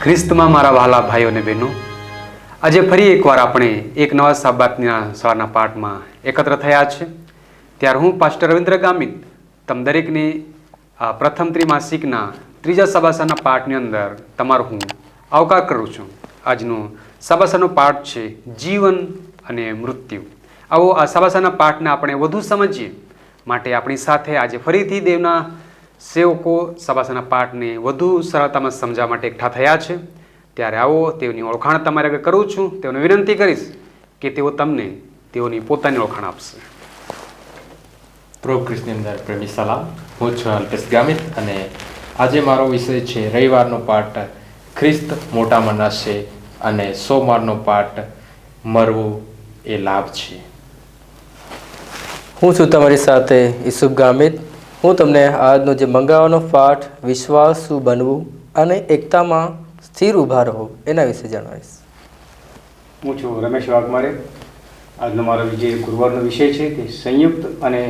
ખ્રિસ્તમાં મારા વહાલા ભાઈઓ અને બહેનો, આજે ફરી એકવાર આપણે એક નવા સાબાતના સવારના પાઠમાં એકત્ર થયા છે. ત્યારે હું પાસ્ટર રવિન્દ્ર ગામિત તમ દરેકને આ પ્રથમ ત્રિમાસિકના ત્રીજા સબાસાના પાઠની અંદર તમારો હું આવકાર કરું છું. આજનો સબાસાનો પાઠ છે જીવન અને મૃત્યુ. આવો આ સબાસાના પાઠને આપણે વધુ સમજીએ માટે આપણી સાથે આજે ફરીથી દેવના સેવકો સબાસાના પાઠને વધુ સરળતામાં સમજવા માટે એકઠા થયા છે. ત્યારે આવો તેઓની ઓળખાણ તમારે આગળ કરું છું. તેઓને વિનંતી કરીશ કે તેઓ તમને તેઓની પોતાની ઓળખાણ આપશે. પ્રભુ ખ્રિસ્તની અંદર પ્રેમી સલામ. હું છું અલ્પેશ ગામિત અને આજે મારો વિષય છે રવિવારનો પાઠ ખ્રિસ્ત મોટા મનાશે અને સોમવારનો પાઠ મરવું એ લાભ છે. હું છું તમારી સાથે ઈસુફ ગામિત. હું તમને આજનો જે મંગાવવાનો પાઠ વિશ્વાસુ બનવું અને એકતામાં સ્થિર ઊભા રહો એના વિશે જણાવીશ. હું છું રમેશ વાઘમારે. આજનો મારો ગુરુવારનો વિષય છે કે સંયુક્ત અને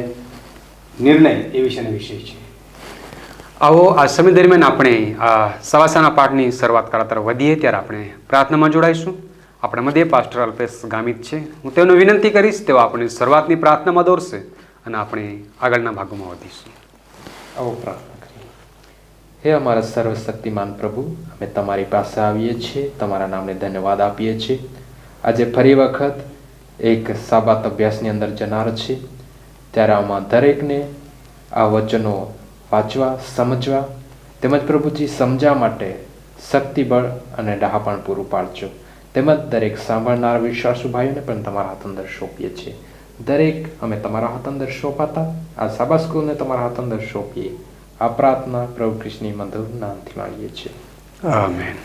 નિર્ણય એ વિશેનો વિષય છે. આવો આ સમય દરમિયાન આપણે આ સવાસાના પાઠની શરૂઆત કરવા તરફ વધીએ ત્યારે આપણે પ્રાર્થનામાં જોડાઈશું. આપણા મધ્ય પાસ્ટર અલ્પેશ ગામિત છે. હું તેમને વિનંતી કરીશ તેઓ આપણે શરૂઆતની પ્રાર્થનામાં દોરશે અને આપણે આગળના ભાગોમાં વધીશું. આવો પ્રાર્થના કરીએ. હે અમારા સર્વશક્તિમાન પ્રભુ, અમે તમારી પાસે આવીએ છીએ, તમારા નામને ધન્યવાદ આપીએ છીએ. આજે ફરી વખત એક સાબાત અભ્યાસની અંદર જનાર છે. ત્યારે આમાં દરેકને આ વચનો વાંચવા, સમજવા તેમજ પ્રભુજી સમજવા માટે શક્તિબળ અને ડહાપણ પૂરું પાડજો. તેમજ દરેક સાંભળનાર વિશ્વાસુ ભાઈઓને પણ તમારા હાથ અંદર સોંપીએ છીએ. દરેક અમે તમારા હાથ અંદર સોંપાતા આ સાબાસ્કોને તમારા હાથ અંદર સોંપીએ. આ પ્રાર્થના પ્રભુ ખ્રિસ્તની મધુર નામથી માંગીએ છીએ. આમેન.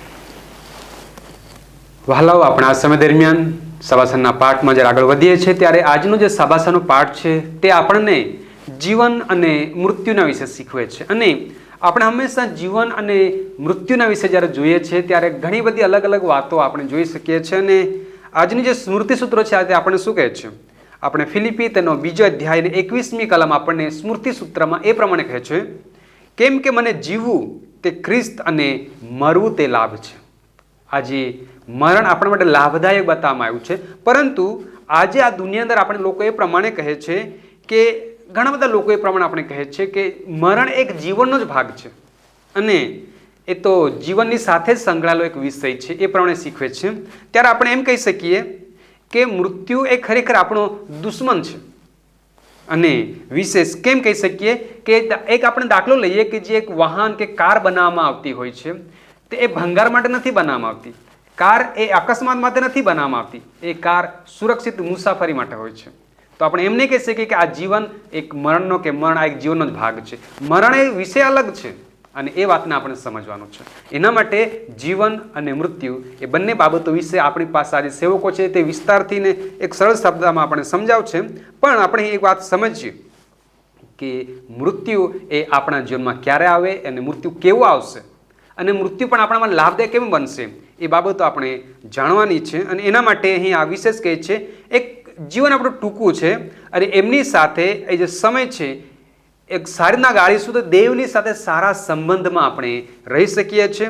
વહાલાઓ, આપણે આ સમય દરમિયાન સબાસનના પાઠમાં જ્યારે આગળ વધીએ છીએ ત્યારે આજનો જે સબાસનનો પાઠ છે તે આપણને જીવન અને મૃત્યુના વિશે શીખવે છે. અને આપણે હંમેશા જીવન અને મૃત્યુના વિશે જ્યારે જોઈએ છીએ ત્યારે ઘણી બધી અલગ અલગ વાતો આપણે જોઈ શકીએ છીએ. અને આજની જે સ્મૃતિ સૂત્રો છે તે આપણને શું કહે છે? આપણે ફિલિપી તેનો 2 અધ્યાય અને 21મી કલમ આપણને સ્મૃતિ સૂત્રમાં એ પ્રમાણે કહે છે, કેમ કે મને જીવવું તે ખ્રિસ્ત અને મરવું તે લાભ છે. આજે મરણ આપણા માટે લાભદાયક બતાવવામાં આવ્યું છે, પરંતુ આજે આ દુનિયા અંદર આપણે લોકો એ પ્રમાણે કહે છે કે ઘણા બધા લોકો એ પ્રમાણે આપણે કહે છે કે મરણ એક જીવનનો જ ભાગ છે અને એ તો જીવનની સાથે જ સંકળાયેલો એક વિષય છે એ પ્રમાણે શીખવે છે. ત્યારે આપણે એમ કહી શકીએ કે મૃત્યુ એ ખરેખર આપણો દુશ્મન છે. અને વિશેષ કેમ કહી શકીએ કે એક આપણે દાખલો લઈએ કે જે એક વાહન કે કાર બનાવવામાં આવતી હોય છે તે એ ભંગાર માટે નથી બનાવવામાં આવતી. કાર એ અકસ્માત માટે નથી બનાવવામાં આવતી. એ કાર સુરક્ષિત મુસાફરી માટે હોય છે. તો આપણે એમ નહીં કહી શકીએ કે આ જીવન એક મરણનો કે મરણ આ એક જીવનનો જ ભાગ છે. મરણ એ વિષય અલગ છે અને એ વાતને આપણે સમજવાનું છે. એના માટે જીવન અને મૃત્યુ એ બંને બાબતો વિશે આપણી પાસે આજે સેવકો છે તે વિસ્તારથી ને એક સરળ શબ્દમાં આપણે સમજાવશે. પણ આપણે એક વાત સમજીએ કે મૃત્યુ એ આપણા જીવનમાં ક્યારે આવે અને મૃત્યુ કેવું આવશે અને મૃત્યુ પણ આપણામાં લાભદાયક કેમ બનશે એ બાબતો આપણે જાણવાની છે. અને એના માટે અહીં આ વિશેષ કહે છે એક જીવન આપણું ટૂંકું છે અને એમની સાથે એ જે સમય છે એક સારી રીતના ગાળીશું તો દેવની સાથે સારા સંબંધમાં આપણે રહી શકીએ છીએ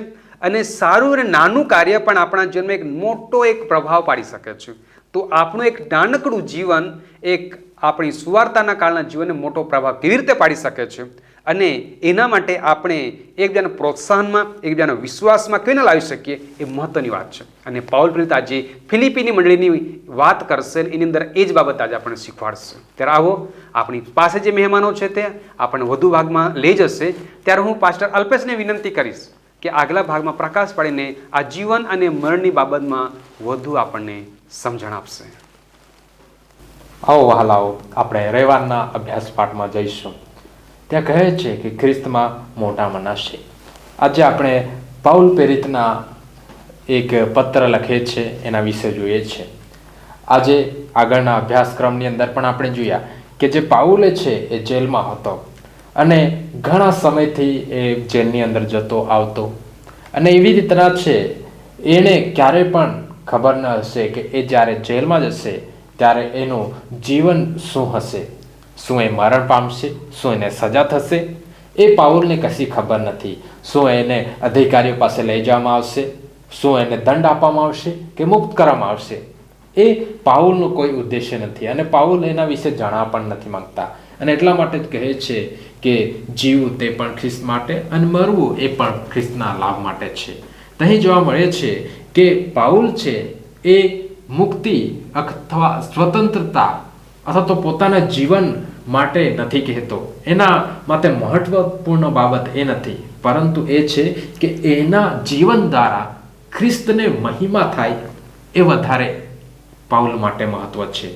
અને સારું અને નાનું કાર્ય પણ આપણા જીવનમાં એક મોટો એક પ્રભાવ પાડી શકે છે. તો આપણું એક નાનકડું જીવન એક આપણી સુવાર્તાના કાળના જીવનને મોટો પ્રભાવ કેવી રીતે પાડી શકે છે અને એના માટે આપણે એકબીજાના પ્રોત્સાહનમાં એકબીજાના વિશ્વાસમાં કેવી રીતે લાવી શકીએ એ મહત્વની વાત છે. અને પાઉલ પ્રેરિત આજે ફિલિપીની મંડળીની વાત કરશે એની અંદર એ જ બાબત આજે આપણને શીખવાડશે. ત્યારે આવો આપણી પાસે જે મહેમાનો છે તે આપણને વધુ ભાગમાં લઈ જશે. ત્યારે હું પાસ્ટર અલ્પેશને વિનંતી કરીશ કે આગલા ભાગમાં પ્રકાશ પાડીને આ જીવન અને મરણની બાબતમાં વધુ આપણને સમજણ આપશે. આવો વહાલાઓ, આપણે રવિવારના અભ્યાસ પાઠમાં જઈશું. ત્યાં કહે છે કે ખ્રિસ્તમાં મોટા મનાશે. આજે આપણે પાઉલ પ્રેરિતના એક પત્ર લખે છે એના વિશે જોઈએ છે. આજે આગળના અભ્યાસક્રમની અંદર પણ આપણે જોયા કે જે પાઉલે છે એ જેલમાં હતો અને ઘણા સમયથી એ જેલની અંદર જતો આવતો અને એવી રીતના છે એને ક્યારે પણ ખબર ન હશે કે એ જ્યારે જેલમાં જશે ત્યારે એનું જીવન શું હશે. શું એ મરણ પામશે? શું એને સજા થશે? એ પાઉલને કશી ખબર નથી. શું એને અધિકારીઓ પાસે લઈ જવામાં આવશે? શું એને દંડ આપવામાં આવશે કે મુક્ત કરવામાં આવશે? એ પાઉલનો કોઈ ઉદ્દેશ્ય નથી અને પાઉલ એના વિશે જાણવા પણ નથી માંગતા. અને એટલા માટે જ કહે છે કે જીવવું તે પણ ખ્રિસ્ત માટે અને મરવું એ પણ ખ્રિસ્તના લાભ માટે છે. અહીં જોવા મળે છે કે પાઉલ છે એ મુક્તિ અથવા સ્વતંત્રતા અથવા તો પોતાના જીવન માટે નથી કહેતો. એના માટે મહત્વપૂર્ણ બાબત એ નથી, પરંતુ એ છે કે એના જીવન દ્વારા ખ્રિસ્તને મહિમા થાય એ વધારે પાઉલ માટે મહત્વ છે.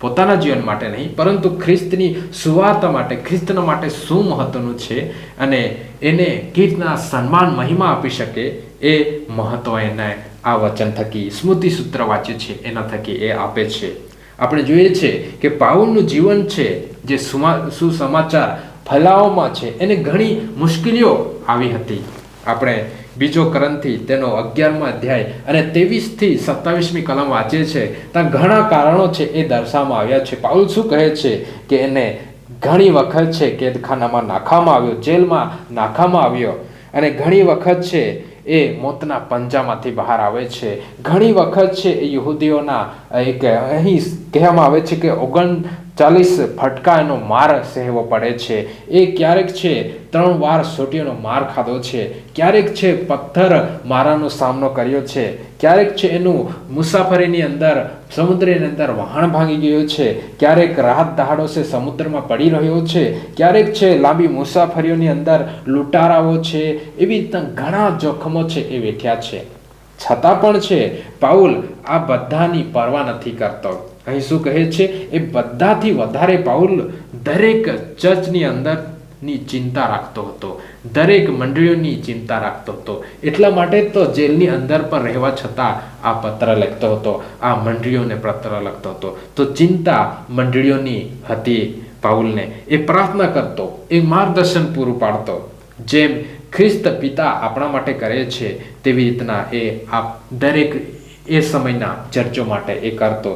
પોતાના જીવન માટે નહીં, પરંતુ ખ્રિસ્તની સુવાર્તા માટે, ખ્રિસ્તના માટે શું મહત્વનું છે અને એને કીર્તના સન્માન મહિમા આપી શકે એ મહત્વ એને આ વચન થકી સ્મૃતિ સૂત્ર વાંચ્યું છે એના થકી એ આપે છે. આપણે જોઈએ છે કે પાઉલનું જીવન છે જે સુસમાચાર ફેલાવવામાં છે એને ઘણી મુશ્કેલીઓ આવી હતી. આપણે બીજો કરંથી તેનો 11મા અધ્યાય અને 23 થી 27મી કલમ વાંચે છે ત્યાં ઘણા કારણો છે એ દર્શાવવામાં આવ્યા છે. પાઉલ શું કહે છે કે એને ઘણી વખત છે કેદખાનામાં નાખવામાં આવ્યો, જેલમાં નાખવામાં આવ્યો અને ઘણી વખત છે એ મોતના પંજામાંથી બહાર આવે છે. ઘણી વખત છે એ યહૂદીઓના એક અહીં કહેવામાં આવે છે કે 39 ફટકા એનો માર સહેવો પડે છે. એ ક્યારેક છે 3 વાર સોટીઓનો માર ખાધો છે, ક્યારેક છે પથ્થર મારાનો સામનો કર્યો છે, ક્યારેક છે એનું મુસાફરીની અંદર સમુદ્રની અંદર વહાણ ભાંગી ગયો છે, ક્યારેક રાત દહાડો છે સમુદ્રમાં પડી રહ્યો છે, ક્યારેક છે લાંબી મુસાફરીઓની અંદર લૂંટારાઓ છે. એવી રીતના ઘણા જોખમો છે એ વેઠ્યા છે. છતાં પણ છે પાઉલ આ બધાની પરવા નથી કરતો. અહીં શું કહે છે? એ બધાથી વધારે પાઉલ દરેક ચર્ચની અંદરની ચિંતા રાખતો હતો, દરેક મંડળીઓની ચિંતા રાખતો હતો. એટલા માટે તો જેલની અંદર પણ રહેવા છતાં આ પત્ર લખતો હતો, આ મંડળીઓને પત્ર લખતો હતો. તો ચિંતા મંડળીઓની હતી પાઉલને. એ પ્રાર્થના કરતો, એ માર્ગદર્શન પૂરું પાડતો. જેમ ખ્રિસ્ત પિતા આપણા માટે કરે છે તેવી રીતના એ આ દરેક એ સમયના ચર્ચો માટે એ કરતો.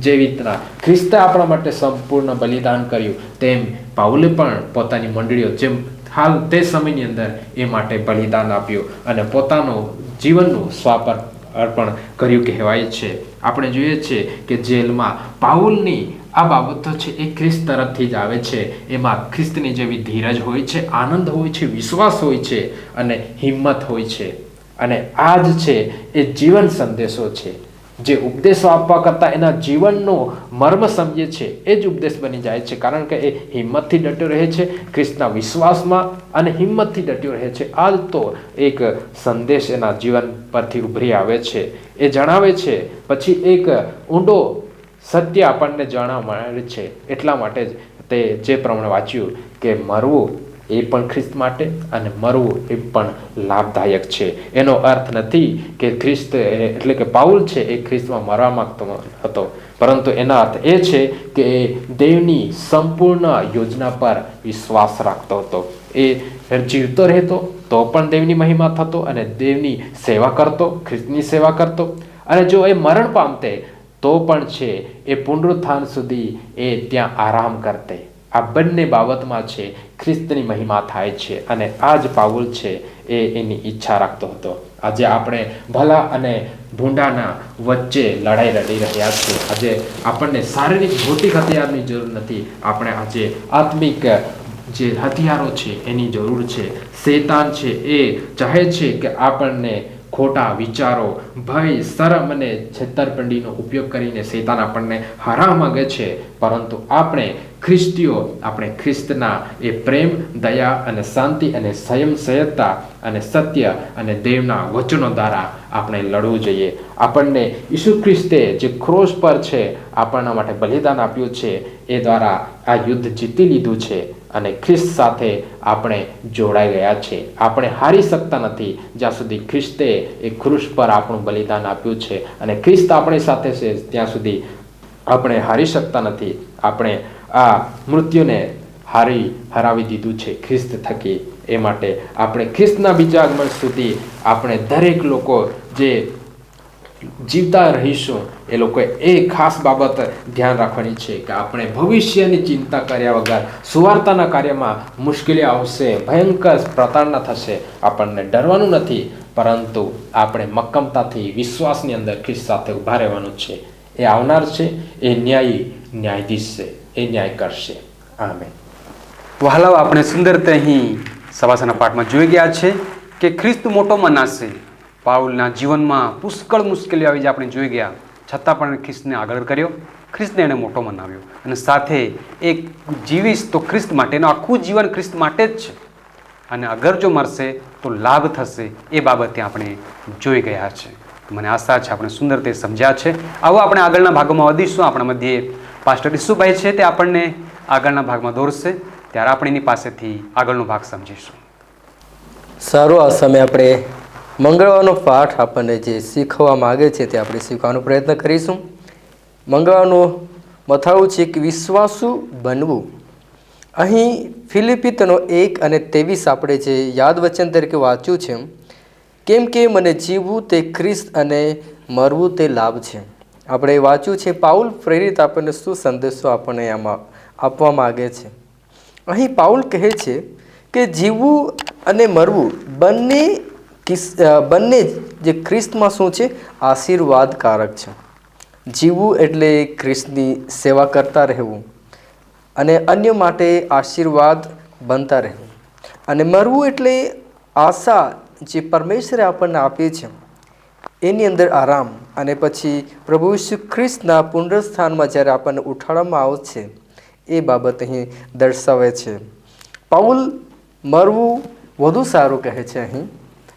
જેવી રીતના ખ્રિસ્તે આપણા માટે સંપૂર્ણ બલિદાન કર્યું તેમ પાઉલે પણ પોતાની મંડળીઓ જેમ હાલ તે સમયની અંદર એ માટે બલિદાન આપ્યું અને પોતાનું જીવનનું સ્વાપર અર્પણ કર્યું કહેવાય છે. આપણે જોઈએ છીએ કે જેલમાં પાઉલની આ બાબતો છે એ ખ્રિસ્ત તરફથી જ આવે છે. એમાં ખ્રિસ્તની જેવી ધીરજ હોય છે, આનંદ હોય છે, વિશ્વાસ હોય છે અને હિંમત હોય છે. અને આ જ છે એ જીવન સંદેશો છે. જે ઉપદેશો આપવા કરતાં એના જીવનનો મર્મ સમજે છે એ જ ઉપદેશ બની જાય છે, કારણ કે એ હિંમતથી ડટ્યો રહે છે, ખ્રિસ્તના વિશ્વાસમાં અને હિંમતથી ડટ્યો રહે છે. આ જ તો એક સંદેશ એના જીવન પરથી ઉભરી આવે છે. એ જણાવે છે. પછી એક ઊંડો સત્ય આપણને જાણવા મળે છે. એટલા માટે જ તે જે પ્રમાણે વાંચ્યું કે મરવું એ પણ ખ્રિસ્ત માટે અને મરવું એ પણ લાભદાયક છે. એનો અર્થ નથી કે ખ્રિસ્ત એટલે કે પાઉલ છે એ ખ્રિસ્તમાં મરવા માંગતો હતો, પરંતુ એના અર્થ એ છે કે એ દેવની સંપૂર્ણ યોજના પર વિશ્વાસ રાખતો હતો. એ જીવતો રહેતો તો પણ દેવની મહિમા થતો અને દેવની સેવા કરતો, ખ્રિસ્તની સેવા કરતો. અને જો એ મરણ પામતે તો પણ છે એ પુનરુત્થાન સુધી એ ત્યાં આરામ કરતે. આ બંને બાબતમાં છે ખ્રિસ્તની મહિમા થાય છે અને આ જ પાઉલ છે એ એની ઈચ્છા રાખતો હતો. આજે આપણે ભલા અને ભૂંડાના વચ્ચે લડાઈ લડી રહ્યા છીએ. આજે આપણને શારીરિક ભૌતિક હથિયારની જરૂર નથી, આપણે આજે આત્મિક જે હથિયારો છે એની જરૂર છે. શેતાન છે એ ચાહે છે કે આપણને ખોટા વિચારો, ભય, શરમ અને છેતરપિંડીનો ઉપયોગ કરીને શેતાન આપણને હરાવવા માંગે છે. પરંતુ આપણે ખ્રિસ્તીઓ, આપણે ખ્રિસ્તના એ પ્રેમ, દયા અને શાંતિ અને સંયમશીલતા અને સત્ય અને દેવના વચનો દ્વારા આપણે લડવું જોઈએ. આપણને ઈસુ ખ્રિસ્તે જે ક્રોસ પર છે આપણા માટે બલિદાન આપ્યું છે એ દ્વારા આ યુદ્ધ જીતી લીધું છે અને ખ્રિસ્ત સાથે આપણે જોડાઈ ગયા છે. આપણે હારી શકતા નથી જ્યાં સુધી ખ્રિસ્તે એ ક્રૂસ પર આપણું બલિદાન આપ્યું છે અને ખ્રિસ્ત આપણી સાથે છે ત્યાં સુધી આપણે હારી શકતા નથી. આપણે આ મૃત્યુને હરાવી દીધું છે ખ્રિસ્ત થકી. એ માટે આપણે ખ્રિસ્તના બીજા આગમન સુધી આપણે દરેક લોકો જે જીવતા રહીશું એ લોકોએ એ ખાસ બાબત ધ્યાન રાખવાની છે કે આપણે ભવિષ્યની ચિંતા કર્યા વગર સુવાર્તાના કાર્યમાં મુશ્કેલી આવશે, ભયંકર પ્રતારણા થશે, આપણને ડરવાનું નથી, પરંતુ આપણે મક્કમતાથી વિશ્વાસની અંદર ખ્રિસ્ત સાથે ઊભા રહેવાનું છે. એ આવનાર છે, એ ન્યાયાધીશ છે, એ ન્યાય કરશે. આમેન. વહાલાઓ, આપણે સુંદર રીતે અહીં સવાસના પાઠમાં જોઈ ગયા છે કે ખ્રિસ્ત મોટો મનાશે. પાઉલના જીવનમાં પુષ્કળ મુશ્કેલીઓ આવી જે આપણે જોઈ ગયા, છતાં પણ ખ્રિસ્તને આગળ કર્યો, ખ્રિસ્તને એણે મોટો મનાવ્યો, અને સાથે એક જીવીશ તો ખ્રિસ્ત માટે, એનું આખું જીવન ખ્રિસ્ત માટે જ છે, અને અગર જો મરશે તો લાભ થશે, એ બાબતે આપણે જોઈ ગયા છે. મને આશા છે આપણે સુંદર રીતે સમજ્યા છે. આવો આપણે આગળના ભાગોમાં વધીશું. આપણા મધ્યે પાસ્ટર ઈસુભાઈ છે, તે આપણને આગળના ભાગમાં દોરશે, ત્યારે આપણે એની પાસેથી આગળનો ભાગ સમજીશું. સારું, આ સમયે આપણે મંગળવારનો પાઠ આપણને જે શીખવા માગે છે તે આપણે શીખવાનો પ્રયત્ન કરીશું. મંગળવારનું મથાળું છે કે વિશ્વાસુ બનવું. અહીં ફિલિપિતનો 1 અને 23 આપણે જે યાદ વચન તરીકે વાંચ્યું છે, કેમ કે મને જીવવું તે ખ્રિસ્ત અને મરવું તે લાભ છે. આપણે વાંચ્યું છે પાઉલ પ્રેરિત આપણને શું સંદેશો આપણને આમાં આપવા માગે છે. અહીં પાઉલ કહે છે કે જીવવું અને મરવું બંને જે ખ્રિસ્તમાં શું છે, આશીર્વાદકારક છે. જીવવું એટલે ખ્રિસ્તની સેવા કરતા રહેવું અને અન્ય માટે આશીર્વાદ બનતા રહેવું, અને મરવું એટલે આશા જે પરમેશ્વરે આપણને આપી છે એની અંદર આરામ, અને પછી પ્રભુ ઈસુ ખ્રિસ્તના પુનરુત્થાનમાં જ્યારે આપણને ઉઠાડવામાં આવશે એ બાબત અહીં દર્શાવે છે. પાઉલ મરવું વધુ સારું કહે છે અહીં,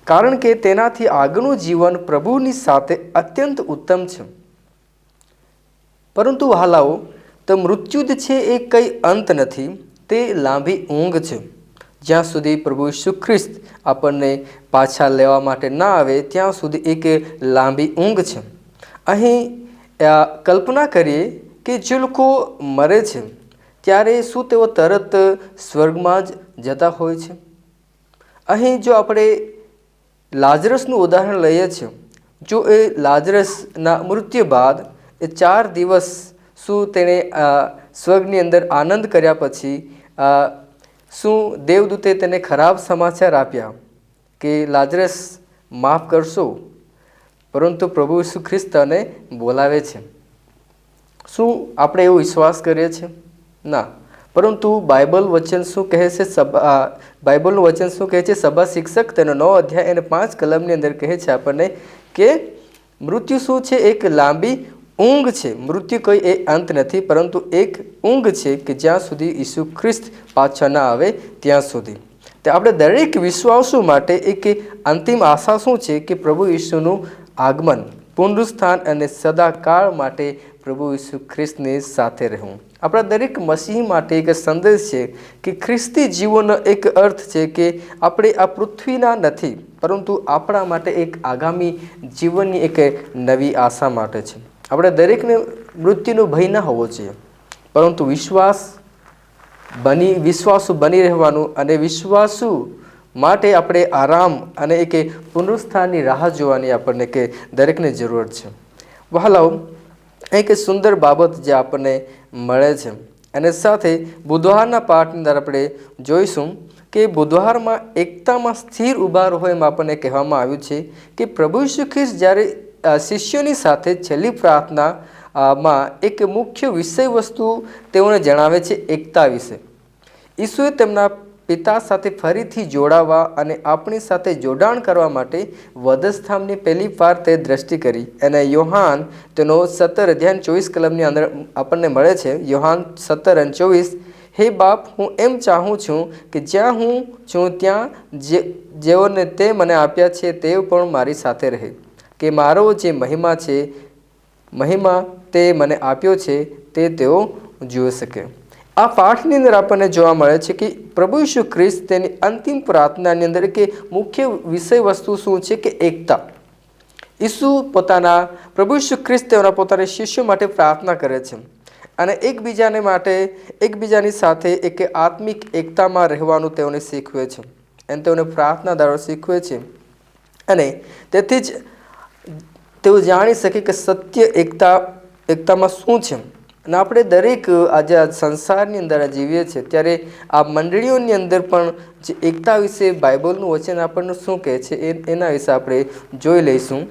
કારણ કે તેનાથી આગળનું જીવન પ્રભુની સાથે અત્યંત ઉત્તમ છે. પરંતુ વહાલાઓ, તો મૃત્યુ જ છે એ કંઈ અંત નથી, તે લાંબી ઊંઘ છે. જ્યાં સુધી પ્રભુ ઈસુ ખ્રિસ્ત આપણને પાછા લેવા માટે ના આવે ત્યાં સુધી એક લાંબી ઊંઘ છે. અહીં કલ્પના કરીએ કે જે લોકો મરે છે ત્યારે શું તેઓ તરત સ્વર્ગમાં જ જતા હોય છે? અહીં જો આપણે લાજરસનું ઉદાહરણ લઈએ છીએ, જો એ લાજરસના મૃત્યુ બાદ એ 4 દિવસ શું તેણે સ્વર્ગની અંદર આનંદ કર્યા પછી શું દેવદૂતે તેને ખરાબ સમાચાર આપ્યા કે લાજરસ માફ કરશો? પરંતુ પ્રભુ ઈસુ ખ્રિસ્ત તને બોલાવે છે. શું આપણે એવો વિશ્વાસ કરીએ છીએ? ના. પરંતુ બાઇબલ વચન શું કહે છે? બાઇબલનું વચન શું કહે છે? સભા શિક્ષક તેનો 9 અધ્યાય અને 5 કલમની અંદર કહે છે આપણને કે મૃત્યુ શું છે? એક લાંબી ઊંઘ છે. મૃત્યુ કોઈ એ અંત નથી, પરંતુ એક ઊંઘ છે કે જ્યાં સુધી ઈસુ ખ્રિસ્ત પાછા ના આવે ત્યાં સુધી. તો આપણે દરેક વિશ્વાસુ માટે એક અંતિમ આશા શું છે કે પ્રભુ ઈસુનું આગમન, પુનરુત્થાન અને સદાકાળ માટે પ્રભુ ઈસુ ખ્રિસ્તની સાથે રહેવું. આપણા દરેક મસીહ માટે એક સંદેશ છે કે ખ્રિસ્તી જીવનનો એક અર્થ છે કે આપણે આ પૃથ્વીના નથી, પરંતુ આપણા માટે એક આગામી જીવનની એક નવી આશા માટે છે. આપણે દરેકને મૃત્યુનો ભય ન હોવો જોઈએ, પરંતુ વિશ્વાસુ બની રહેવાનું, અને વિશ્વાસુ માટે આપણે આરામ અને એક પુનરુત્થાનની રાહ જોવાની આપણને કે દરેકને જરૂર છે. વહાલાઓ, એક સુંદર બાબત જે આપણને મળે છે, અને સાથે બુધવારના પાઠની અંદર આપણે જોઈશું કે બુધવારમાં એકતામાં સ્થિર ઊભા રહો એમ આપણને કહેવામાં આવ્યું છે કે પ્રભુ ઈસુ ખ્રિસ્ત જ્યારે શિષ્યોની સાથે છેલ્લી પ્રાર્થનામાં એક મુખ્ય વિષય વસ્તુ તેઓને જણાવે છે, એકતા વિશે. ઈસુએ તેમના પિતા સાથે ફરીથી જોડાવા અને આપણી સાથે જોડાણ કરવા માટે વધસ્થાનની પહેલી વાર તે દ્રષ્ટિ કરી, અને યોહાન તેનો 17 અધ્યાય 24 કલમની અંદર આપણને મળે છે. યોહાન 17 અને 24, હે બાપ, હું એમ ચાહું છું કે જ્યાં હું છું ત્યાં જેઓને તે મને આપ્યા છે તેઓ પણ મારી સાથે રહે, કે મારો જે મહિમા તે મને આપ્યો છે તે તેઓ જોઈ શકે. આ પાઠની અંદર આપણને જોવા મળે છે કે પ્રભુ ઈસુ ખ્રિસ્ત તેની અંતિમ પ્રાર્થનાની અંદર કે મુખ્ય વિષય વસ્તુ શું છે કે એકતા. પ્રભુ ઈસુ ખ્રિસ્ત તેઓના પોતાના શિષ્યો માટે પ્રાર્થના કરે છે, અને એકબીજાની સાથે એક આત્મિક એકતામાં રહેવાનું તેઓને શીખવે છે, અને તેઓને પ્રાર્થના દ્વારા શીખવે છે. અને તેથી જ તેઓ જાણી શકે કે સત્ય એકતામાં શું છે. અને આપણે દરેક આજે આ સંસારની અંદર જીવીએ છીએ ત્યારે આ મંડળીઓની અંદર પણ જે એકતા વિશે બાઇબલનું વચન આપણને શું કહે છે એના વિશે આપણે જોઈ લઈશું.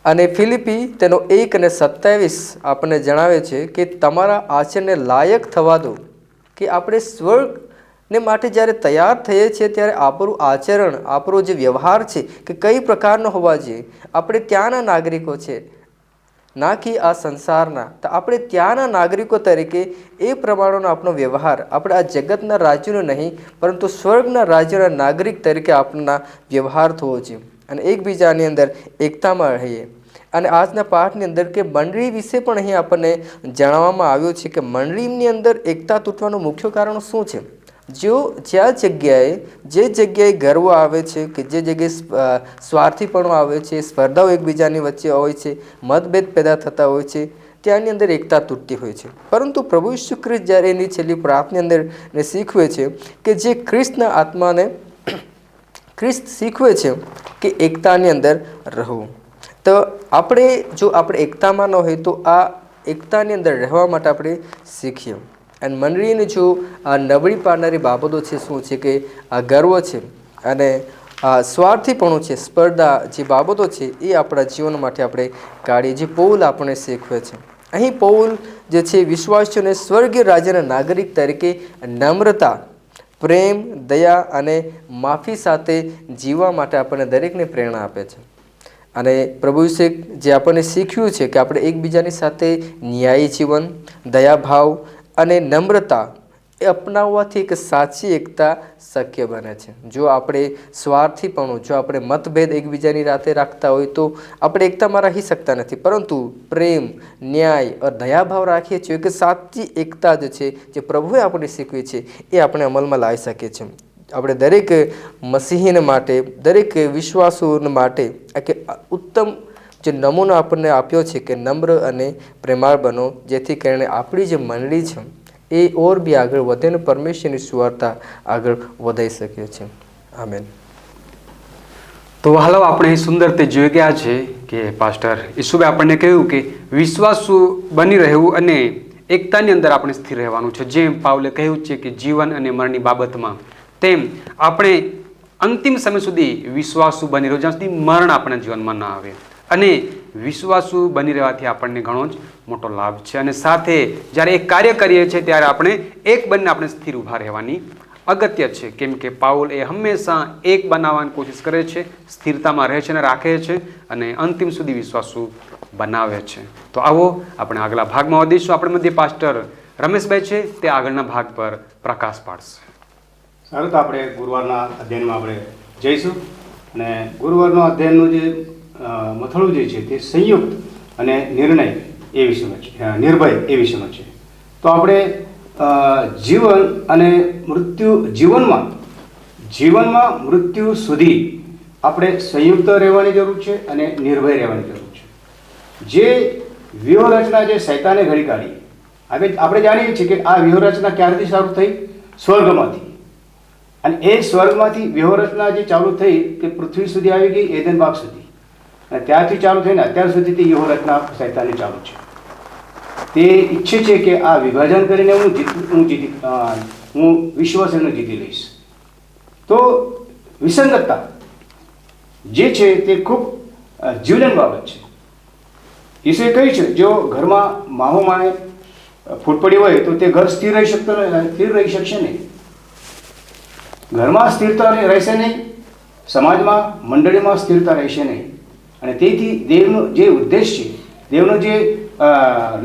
અને ફિલિપી તેનો 1:27 આપણને જણાવે છે કે તમારા આચરણને લાયક થવા દો. કે આપણે સ્વર્ગને માટે જ્યારે તૈયાર થઈએ છીએ ત્યારે આપણું આચરણ, આપણો જે વ્યવહાર છે કે કઈ પ્રકારનો હોવા જોઈએ. આપણે ત્યાંના નાગરિકો છે, ના કે આ સંસારના. તો આપણે ત્યાંના નાગરિકો તરીકે એ પ્રમાણેનો આપણો વ્યવહાર, આપણે આ જગતના રાજ્યનો નહીં પરંતુ સ્વર્ગના રાજ્યના નાગરિક તરીકે આપણા વ્યવહાર થવો જોઈએ અને એકબીજાની અંદર એકતામાં રહીએ. અને આજના પાઠની અંદર કે મંડળી વિશે પણ અહીં આપણને જણાવવામાં આવ્યું છે કે મંડળીની અંદર એકતા તૂટવાનું મુખ્ય કારણ શું છે. જે જગ્યાએ ગર્વ આવે છે, કે જે જગ્યાએ સ્વાર્થીપણું આવે છે, સ્પર્ધાઓ એકબીજાની વચ્ચે હોય છે, મતભેદ પેદા થતા હોય છે, ત્યાંની અંદર એકતા તૂટતી હોય છે. પરંતુ પ્રભુ ઈસુ ખ્રિસ્ત જ્યારે એની છેલ્લી પ્રાર્થનાની અંદર શીખવે છે કે જે ખ્રિસ્તના આત્માને ખ્રિસ્ત શીખવે છે કે એકતાની અંદર રહવું. તો જો આપણે એકતામાં ન હોય તો આ એકતાની અંદર રહેવા માટે આપણે શીખીએ. અને મંડળીની જો આ નબળી પાડનારી બાબતો છે શું છે કે આ ગર્વ છે અને આ સ્વાર્થીપણું છે, સ્પર્ધા જે બાબતો છે એ આપણા જીવન માટે આપણે કાઢીએ. જે પૌલ આપણને શીખવે છે. અહીં પૌલ જે છે વિશ્વાસીઓને સ્વર્ગીય રાજ્યના નાગરિક તરીકે નમ્રતા, પ્રેમ, દયા અને માફી સાથે જીવવા માટે આપણને દરેકને પ્રેરણા આપે છે. અને પ્રભુ વિશે જે આપણને શીખ્યું છે કે આપણે એકબીજાની સાથે ન્યાયી જીવન, દયાભાવ અને નમ્રતા એ અપનાવવાથી એક સાચી એકતા શક્ય બને છે. જો આપણે સ્વાર્થીપણું, જો આપણે મતભેદ એકબીજાની રાતે રાખતા હોય તો આપણે એકતામાં રહી શકતા નથી. પરંતુ પ્રેમ, ન્યાય અને દયાભાવ રાખીએ છીએ કે સાચી એકતા જે છે, જે પ્રભુએ આપણને શીખવી છે એ આપણે અમલમાં લાવી શકીએ છીએ. આપણે દરેક મસીહીને માટે, દરેક વિશ્વાસુને માટે કે ઉત્તમ જે નમૂનો આપણને આપ્યો છે કે નમ્ર અને પ્રેમાળ બનો, જેથી કરીને આપણી જે મંડળી છે એ ઓર બી આગળ વધે અને પરમેશ્વરની સુવાર્તા આગળ વધાઈ શકે છે. આમેન. તો હાલો આપણે સુંદર તે જોઈ ગયા છે કે પાસ્ટર ઈસુભાઈ આપણને કહ્યું કે વિશ્વાસુ બની રહેવું અને એકતાની અંદર આપણે સ્થિર રહેવાનું છે. જેમ પાઉલે કહ્યું છે કે જીવન અને મરણની બાબતમાં, તેમ આપણે અંતિમ સમય સુધી વિશ્વાસુ બની રહ્યું, જ્યાં સુધી મરણ આપણા જીવનમાં ના આવે. અને વિશ્વાસુ બની રહેવાથી આપણને ઘણો જ મોટો લાભ છે. અને સાથે જ્યારે એક કાર્ય કરીએ છીએ ત્યારે આપણે એક બનીને આપણે સ્થિર ઊભા રહેવાની અગત્ય છે. કેમ કે પાઉલ એ હંમેશા એક બનાવવાની કોશિશ કરે છે, સ્થિરતામાં રહે છે અને રાખે છે અને અંતિમ સુધી વિશ્વાસુ બનાવે છે. તો આવો આપણે આગલા ભાગમાં વધીશું. આપણે મધ્ય પાસ્ટર રમેશભાઈ છે, તે આગળના ભાગ પર પ્રકાશ પાડશે. સારું, તો આપણે ગુરુવારના અધ્યયનમાં આપણે જઈશું. અને ગુરુવારનો અધ્યયનનું જે મથળું જે છે તે સંયુક્ત અને નિર્ણય એ વિષયનો છે, નિર્ભય એ વિષયનો છે. તો આપણે જીવન અને મૃત્યુ, જીવનમાં મૃત્યુ સુધી આપણે સંયુક્ત રહેવાની જરૂર છે અને નિર્ભય રહેવાની જરૂર છે. જે વ્યૂહરચના જે શૈતાને ઘડી કાઢી, આપણે જાણીએ છીએ કે આ વ્યૂહરચના ક્યારથી ચાલુ થઈ? સ્વર્ગમાંથી. અને એ સ્વર્ગમાંથી વ્યૂહરચના જે ચાલુ થઈ કે પૃથ્વી સુધી આવી ગઈ, એદન બાગ સુધી, અને ત્યારથી ચાલુ થઈને અત્યાર સુધી તે વ્યૂહરચના શૈતાનની ચાલુ છે. તે ઈચ્છે છે કે આ વિભાજન કરીને હું વિશ્વાસને જીતી લઈશ. તો વિસંગતતા જે છે તે ખૂબ જીવલેણ બાબત છે. ઈસુએ કહ્યું છે જો ઘરમાં માહોમાએ ફૂટ પડી હોય તો તે ઘર સ્થિર રહી શકશે નહીં. ઘરમાં સ્થિરતા રહેશે નહીં, સમાજમાં, મંડળીમાં સ્થિરતા રહેશે નહીં. અને તેથી દેવનો જે ઉદ્દેશ છે, દેવનો જે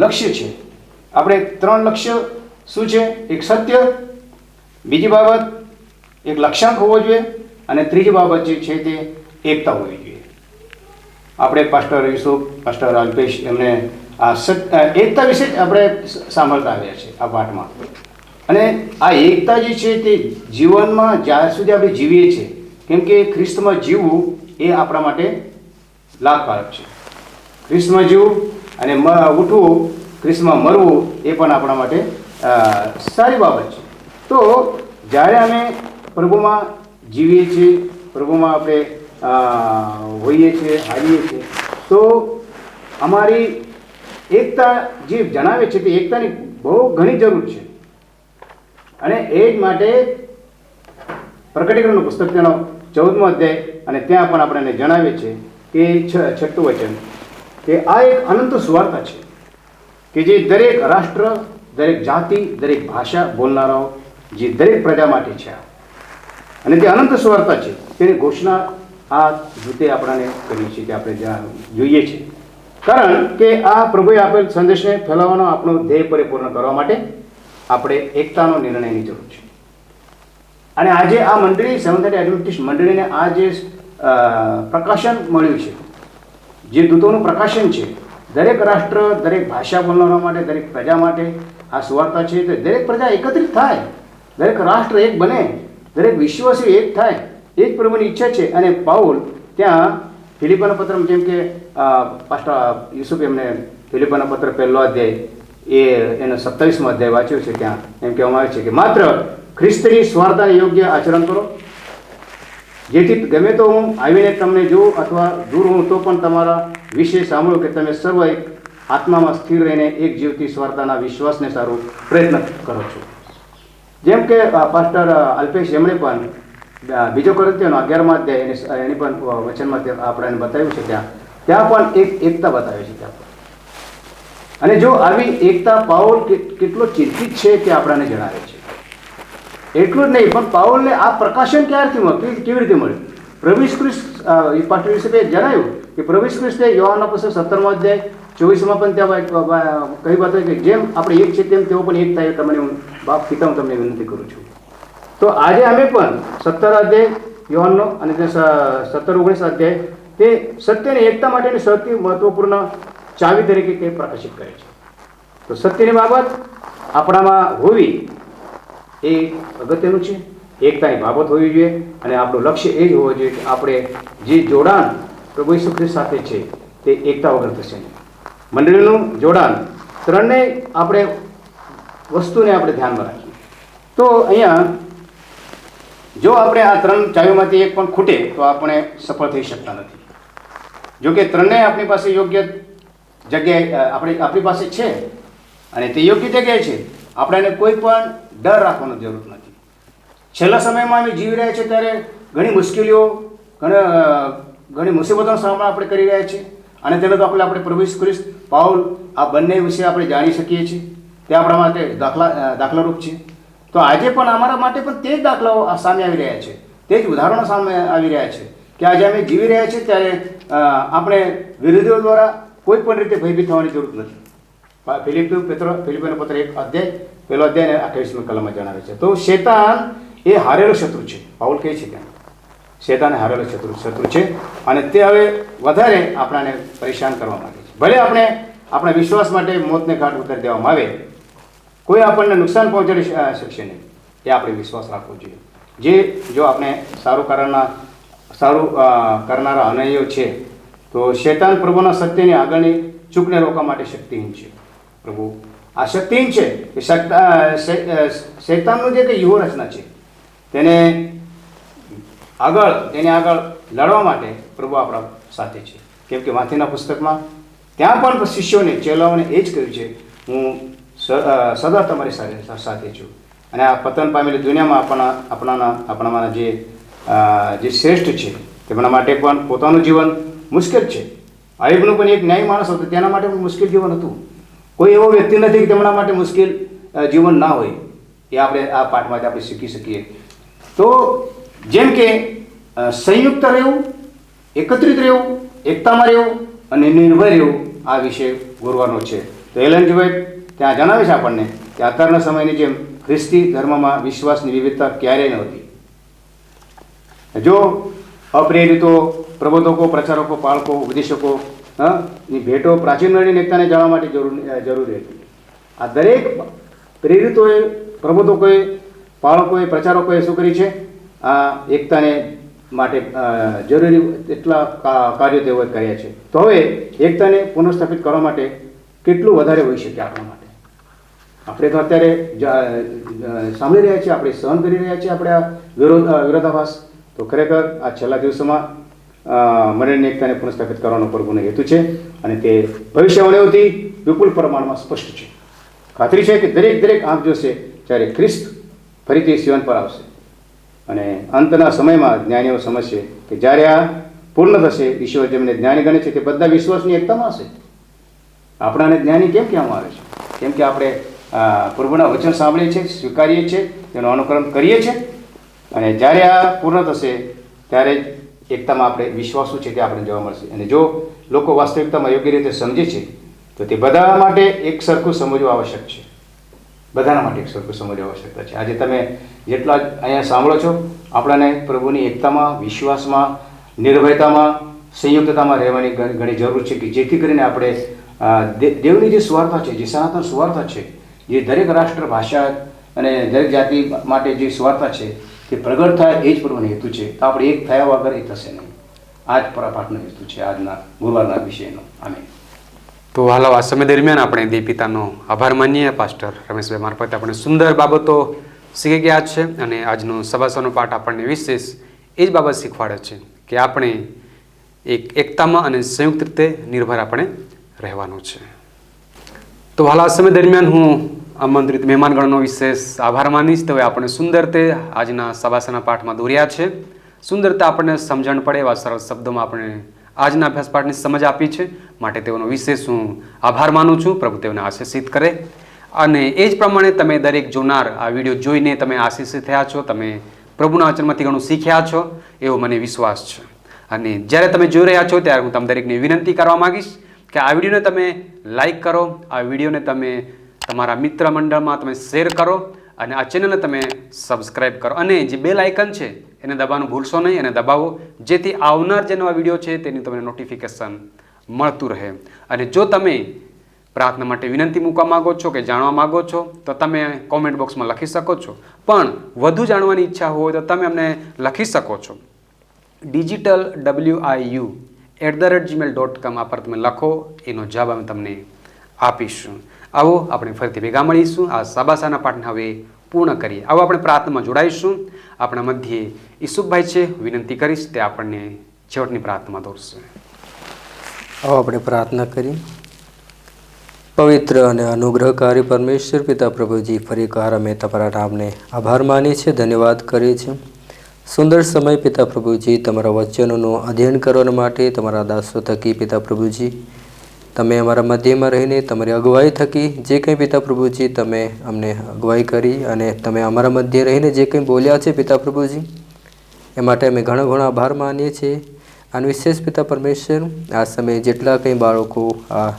લક્ષ્ય છે, આપણે 3 લક્ષ્ય શું છે? એક સત્ય, બીજી બાબત એક લક્ષ્યાંક હોવો જોઈએ, અને ત્રીજી બાબત જે છે તે એકતા હોવી જોઈએ. આપણે પાસ્ટર યુસુફ, પાસ્ટર અલ્પેશ એમને આ એકતા વિશે આપણે સાંભળતા આવ્યા છે આ પાઠમાં. અને આ એકતા જે છે તે જીવનમાં જ્યાં સુધી આપણે જીવીએ છીએ, કેમ કે ખ્રિસ્તમાં જીવવું એ આપણા માટે લાભકારક છે. ખ્રિસ્તમાં જીવવું અને ઉઠવું, ખ્રિસ્તમાં મરવું એ પણ આપણા માટે સારી બાબત છે. તો જ્યારે અમે પ્રભુમાં જીવીએ છીએ, પ્રભુમાં આપણે હોઈએ છીએ, હારીએ છીએ, તો અમારી એકતા જે જણાવે છે તે એકતાની બહુ ઘણી જરૂર છે. અને એ જ માટે પ્રકટીકરણનું પુસ્તક તેનો 14મો અધ્યાય અને ત્યાં પણ આપણને જણાવે છે કે 6ઠ્ઠું વચન કે આ એક અનંત સુવાર્તા છે કે જે દરેક રાષ્ટ્ર, દરેક જાતિ, દરેક ભાષા બોલનારાઓ, જે દરેક પ્રજા માટે છે. અને તે અનંત સુવાર્તા છે તેની ઘોષણા આ રીતે આપણને કરીએ છીએ કે આપણે જોઈએ છીએ. કારણ કે આ પ્રભુએ આપેલ સંદેશને ફેલાવવાનો આપણો ધ્યેય પરિપૂર્ણ કરવા માટે આપણે એકતાનો નિર્ણયની જરૂર છે. અને આજે આ મંડળી, સેવન્થ ડે એડવેન્ટિસ્ટ મંડળીને આ જે પ્રકાશન મળ્યું છે, જે દૂતોનું પ્રકાશન છે, દરેક રાષ્ટ્ર, દરેક ભાષા બોલનારા માટે, દરેક પ્રજા માટે આ સુવાર્તા છે. તો દરેક પ્રજા એકત્રિત થાય, દરેક રાષ્ટ્ર એક બને, દરેક વિશ્વાસી એક થાય, એ જ પ્રભુની ઈચ્છા છે. અને પાઉલ ત્યાં ફિલિપીના પત્ર, જેમ કે પાસ્ટર યુસુફ એમને ફિલિપીના પત્ર 1લો અધ્યાય એનો 27મો અધ્યાય વાંચ્યો છે, ત્યાં એમ કહેવામાં આવે છે કે માત્ર ખ્રિસ્તની સ્વાર્થાને યોગ્ય આચરણ કરો, જેથી ગમે તો હું આવીને તમને જોઉં અથવા દૂર હું તો પણ તમારા વિશે સાંભળું કે તમે સર્વ એક આત્મામાં સ્થિર રહીને એક જીવતી સ્વાર્થાના વિશ્વાસને સારું પ્રયત્ન કરો છો. જેમ કે પાસ્ટર અલ્પેશ એમણે પણ 2 કોરિન્થીયોનો 11મા અધ્યાય એની પણ વચનમાં આપણે બતાવ્યું છે, ત્યાં પણ એક એકતા બતાવે છે ત્યાં. અને જો આવી એકતા પાઉલ કેટલો ચિંતિત છે તે આપણને જણાવે છે. એટલું જ નહીં, પણ પાઉલને આ પ્રકાશન ક્યારથી મળ્યું, કેવી રીતે મળ્યું? પ્રભુ ઈસુ ખ્રિસ્ત, પાસ્ટર યુસુફે જણાવ્યું કે પ્રભુ ઈસુ ખ્રિસ્તે યોહાનના પુસ્તક 17મો અધ્યાય 24માં પણ ત્યાં કહી વાત કે જેમ આપણે એક છે તેમ તેઓ પણ એક થાય, તમને હું બાપ પિતા હું તમને વિનંતી કરું છું. તો આજે અમે પણ 17 અધ્યાય યોહાનનો અને 17-19 અધ્યાય તે સત્યની એકતા માટેની સૌથી મહત્વપૂર્ણ ચાવી તરીકે તે પ્રકાશિત કરે છે. તો સત્યની બાબત આપણામાં હોવી એ અગત્યનું છે. એકતાની બાબત હોવી જોઈએ. અને આપણું લક્ષ્ય એ જ હોવું જોઈએ કે આપણે જે જોડાણ પ્રભુ ઈસુ ખ્રિસ્ત સાથે છે તે એકતા વગર થશે નહીં. મંડળીનું જોડાણ, ત્રણેય આપણે વસ્તુને આપણે ધ્યાનમાં રાખીએ તો અહીંયા જો આપણે આ 3 ચાવીમાંથી એક પણ ખૂટે તો આપણે સફળ થઈ શકતા નથી. જો કે ત્રણેય આપણી પાસે યોગ્ય જગ્યાએ આપણી પાસે છે અને તે યોગ્ય જગ્યાએ છે. આપણે એને કોઈ પણ ડર રાખવાની જરૂર નથી. છેલ્લા સમયમાં અમે જીવી રહ્યા છીએ ત્યારે ઘણી મુશ્કેલીઓ, ઘણી મુસીબતોનો સામનો આપણે કરી રહ્યા છીએ. અને તેનો દાખલો આપણે પ્રભુ ઈસુ ખ્રિસ્ત, પાઉલ, આ બંને વિશે આપણે જાણી શકીએ છીએ. તે આપણા માટે દાખલારૂપ છે. તો આજે પણ અમારા માટે પણ તે જ દાખલાઓ સામે આવી રહ્યા છે, તે જ ઉદાહરણો સામે આવી રહ્યા છે કે આજે અમે જીવી રહ્યા છીએ ત્યારે આપણે વિરોધીઓ દ્વારા કોઈ પણ રીતે ભયભીત થવાની જરૂર નથી. ફિલિપીનો પત્ર 1 અધ્યાય 1લો અધ્યાય અને 28મી કલમમાં જણાવે છે. તો શેતાન એ હારેલો શત્રુ છે. પાઉલ કહે છે કે શેતાન એ હારેલો શત્રુ છે અને તે હવે વધારે આપણાને પરેશાન કરવા માંગે છે. ભલે આપણે આપણા વિશ્વાસ માટે મોતને ઘાટ ઉતારી દેવામાં આવે, કોઈ આપણને નુકસાન પહોંચાડી શકશે નહીં, એ આપણે વિશ્વાસ રાખવો જોઈએ. જો આપણે સારું કરનારા અનૈયો છે તો શેતાન પ્રભુના સત્યની આગળની ચૂકને રોકવા માટે શક્તિહીન છે. પ્રભુ આ શક્તિહીન છે કે શેતાનનું જે કંઈ વ્યૂહરચના છે તેની આગળ લડવા માટે પ્રભુ આપણા સાથે છે. કેમ કે માથીના પુસ્તકમાં ત્યાં પણ શિષ્યોને, ચેલાઓને એ જ કહ્યું છે, હું સદા તમારી સાથે છું. અને આ પતન પામેલી દુનિયામાં આપણામાંના જે શ્રેષ્ઠ છે તેમના માટે પણ પોતાનું જીવન મુશ્કેલ છે. આયુબનું પણ એક ન્યાય માણસ હતો, તેના માટે પણ મુશ્કેલ જીવન હતું. કોઈ એવો વ્યક્તિ નથી કે તેમના માટે મુશ્કેલ જીવન ના હોય. એ આપણે આ પાઠમાંથી આપણે શીખી શકીએ. તો જેમ કે સંયુક્ત રહેવું, એકત્રિત રહેવું, એકતામાં રહેવું અને નિર્ભય રહેવું, આ વિષય ગુરુવારનો છે. તો એલેન જી વ્હાઇટ ત્યાં જણાવે છે આપણને કે અત્યારના સમયની જેમ ખ્રિસ્તી ધર્મમાં વિશ્વાસની વિવિધતા ક્યારેય નહોતી. જો અપ્રેરિતો, પ્રબોધકો, પ્રચારકો, પાળકો, ઉપદેશકો ની ભેટો પ્રાચીન વર્ણની એકતાને જાણવા માટે જરૂરી હતી. આ દરેક પ્રેરિતોએ, પ્રબોધકોએ, પાળકોએ, પ્રચારકોએ શું કરી છે? આ એકતાને માટે જરૂરી એટલા કાર્યો તેઓએ કર્યા છે. તો હવે એકતાને પુનઃસ્થાપિત કરવા માટે કેટલું વધારે હોઈ શકે આપણા માટે? આપણે તો અત્યારે સાંભળી રહ્યા છીએ, આપણે સહન કરી રહ્યા છીએ આપણે આ વિરોધાભાસ. તો ખરેખર આ છેલ્લા દિવસોમાં મંડળની એકતાને પુનઃસ્થાપિત કરવાનો પ્રભુનો હેતુ છે અને તે ભવિષ્યવાણીઓથી વિપુલ પ્રમાણમાં સ્પષ્ટ છે. ખાતરી છે કે દરેક આંખ જોશે જ્યારે ખ્રિસ્ત ફરીથી સિયોન પર આવશે અને અંતના સમયમાં જ્ઞાનીઓ સમજશે કે જ્યારે આ પૂર્ણ થશે, ઈશ્વર જેમને જ્ઞાની ગણે છે તે બધા વિશ્વાસની એકતામાં હશે. આપણાને જ્ઞાની કેમ કહેવામાં આવે છે? કેમ કે આપણે પ્રભુના વચન સાંભળીએ છીએ, સ્વીકારીએ છીએ, તેનું અનુકરણ કરીએ છીએ અને જ્યારે આ પૂર્ણ થશે ત્યારે જ એકતામાં આપણે વિશ્વાસો છે તે આપણે જોવા મળશે. અને જો લોકો વાસ્તવિકતામાં યોગ્ય રીતે સમજે છે તો તે બધા માટે એક સરખું સમજવું આવશ્યક છે. બધાના માટે એક સરખું સમજવું આવશ્યકતા છે. આજે તમે જેટલા અહીંયા સાંભળો છો, આપણાને પ્રભુની એકતામાં, વિશ્વાસમાં, નિર્ભયતામાં, સંયુક્તતામાં રહેવાની ઘણી જરૂર છે કે જેથી કરીને આપણે દેવની જે સુવાર્તા છે, જે સનાતન સુવાર્તા છે, જે દરેક રાષ્ટ્ર, ભાષા અને દરેક જાતિ માટે જે સુવાર્તા છે તે પ્રગટ થાય, એ જ પ્રભુનો હેતુ છે. તો આપણે એક થયા વગર એ થશે નહીં. આ જ પાઠનો હેતુ છે આજના ગુરુવારના વિષયનો. આમે તો હાલો, આ સમય દરમિયાન આપણે દેવ પિતાનો આભાર માનીએ. પાસ્ટર રમેશભાઈ મારફતે આપણે સુંદર બાબતો શીખી ગયા છે અને આજનો સભાસનો પાઠ આપણને વિશેષ એ જ બાબત શીખવાડે છે કે આપણે એકતામાં અને સંયુક્ત રીતે નિર્ભર આપણે રહેવાનું છે. તો હાલ આ સમય દરમિયાન હું આમંત્રિત મહેમાનગણનો વિશેષ આભાર માનીશ. તો આપણે સુંદર રીતે આજના સભાસના પાઠમાં દોર્યા છે. સુંદરતા આપણને સમજણ પડે એવા સરળ શબ્દોમાં આપણે આજના અભ્યાસ પાઠની સમજ આપી છે, માટે તેઓનો વિશેષ હું આભાર માનું છું. પ્રભુ તેઓને આશીષિત કરે અને એ જ પ્રમાણે તમે દરેક જોનાર આ વિડીયો જોઈને તમે આશીષિત થયા છો, તમે પ્રભુના વચનમાંથી ઘણું શીખ્યા છો એવો મને વિશ્વાસ છે. અને જ્યારે તમે જોઈ રહ્યા છો ત્યારે હું તમને દરેકને વિનંતી કરવા માગીશ કે આ વિડીયોને તમે લાઈક કરો, આ વિડીયોને તમે તમારા મિત્ર મંડળમાં તમે શેર કરો અને આ ચેનલને તમે સબસ્ક્રાઈબ કરો અને જે બેલ આઇકન છે એને દબાવવાનું ભૂલશો નહીં, એને દબાવો જેથી આવનાર જે નવા વિડીયો છે તેની તમને નોટિફિકેશન મળતું રહે. અને જો તમે પ્રાર્થના માટે વિનંતી મૂકવા માગો છો કે જાણવા માગો છો તો તમે કોમેન્ટ બોક્સમાં લખી શકો છો. પણ વધુ જાણવાની ઈચ્છા હોય તો તમે અમને લખી શકો છો digitalwiu@gmail.com આ પર તમે લખો, એનો જવાબ અમે તમને આપીશું. આવો આપણે ફરીથી ભેગા મળીશું. આ સાબાસાના પાઠને હવે પૂર્ણ કરીએ. આવો આપણે પ્રાર્થનામાં જોડાઈશું. આપણા મધ્યે ઈસુભાઈ છે, વિનંતી કરીશ તે આપણને છેવટની પ્રાર્થનામાં દોરશે. આવો આપણે પ્રાર્થના કરી. પવિત્ર અને અનુગ્રહકારી પરમેશ્વર પિતા પ્રભુજી, ફરી એકવાર અમે તમારા નામને આભાર માનીએ છીએ, ધન્યવાદ કરીએ છીએ. સુંદર સમય પિતા પ્રભુજી તમારા વચનોનું અધ્યયન કરવા માટે તમારા દાસો થકી પિતા પ્રભુજી તમે અમારા મધ્યમાં રહીને તમારી અગુવાઈ થકી જે કંઈ પિતા પ્રભુજી તમે અમને અગુવાઈ કરી અને તમે અમારા મધ્યે રહીને જે કંઈ બોલ્યા છે પિતા પ્રભુજી, એ માટે અમે ઘણો ઘણો આભાર માનીએ છીએ. અને વિશેષ પિતા પરમેશ્વર, આ સમયે જેટલા કંઈ બાળકો આ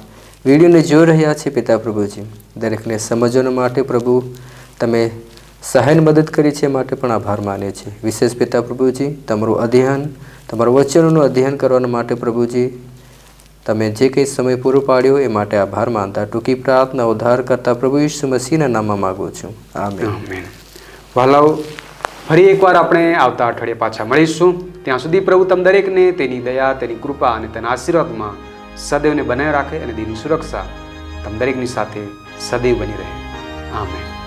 વિડીયોને જોઈ રહ્યા છે પિતા પ્રભુજી, દરેકને સમજવા માટે પ્રભુ તમે સહાયની મદદ કરી છે, માટે પણ આભાર માનીએ છીએ. વિશેષ પિતા પ્રભુજી, તમારું અધ્યયન, તમારા વચનોનું અધ્યયન કરવા માટે પ્રભુજી તમે જે કંઈ સમય પૂરો પાડ્યો એ માટે આભાર માનતા ટૂંકી પ્રાર્થના ઉદ્ધાર કરતા પ્રભુ ઈસુ મસીહના નામમાં માગું છું. આમેન. વાલાઓ, ફરી એકવાર આપણે આવતા અઠવાડિયે પાછા મળીશું. ત્યાં સુધી પ્રભુ તમ દરેકને તેની દયા, તેની કૃપા અને તેના આશીર્વાદમાં સદૈવને બનાવી રાખે અને તેની સુરક્ષા તમ દરેકની સાથે સદૈવ બની રહે. આમેન.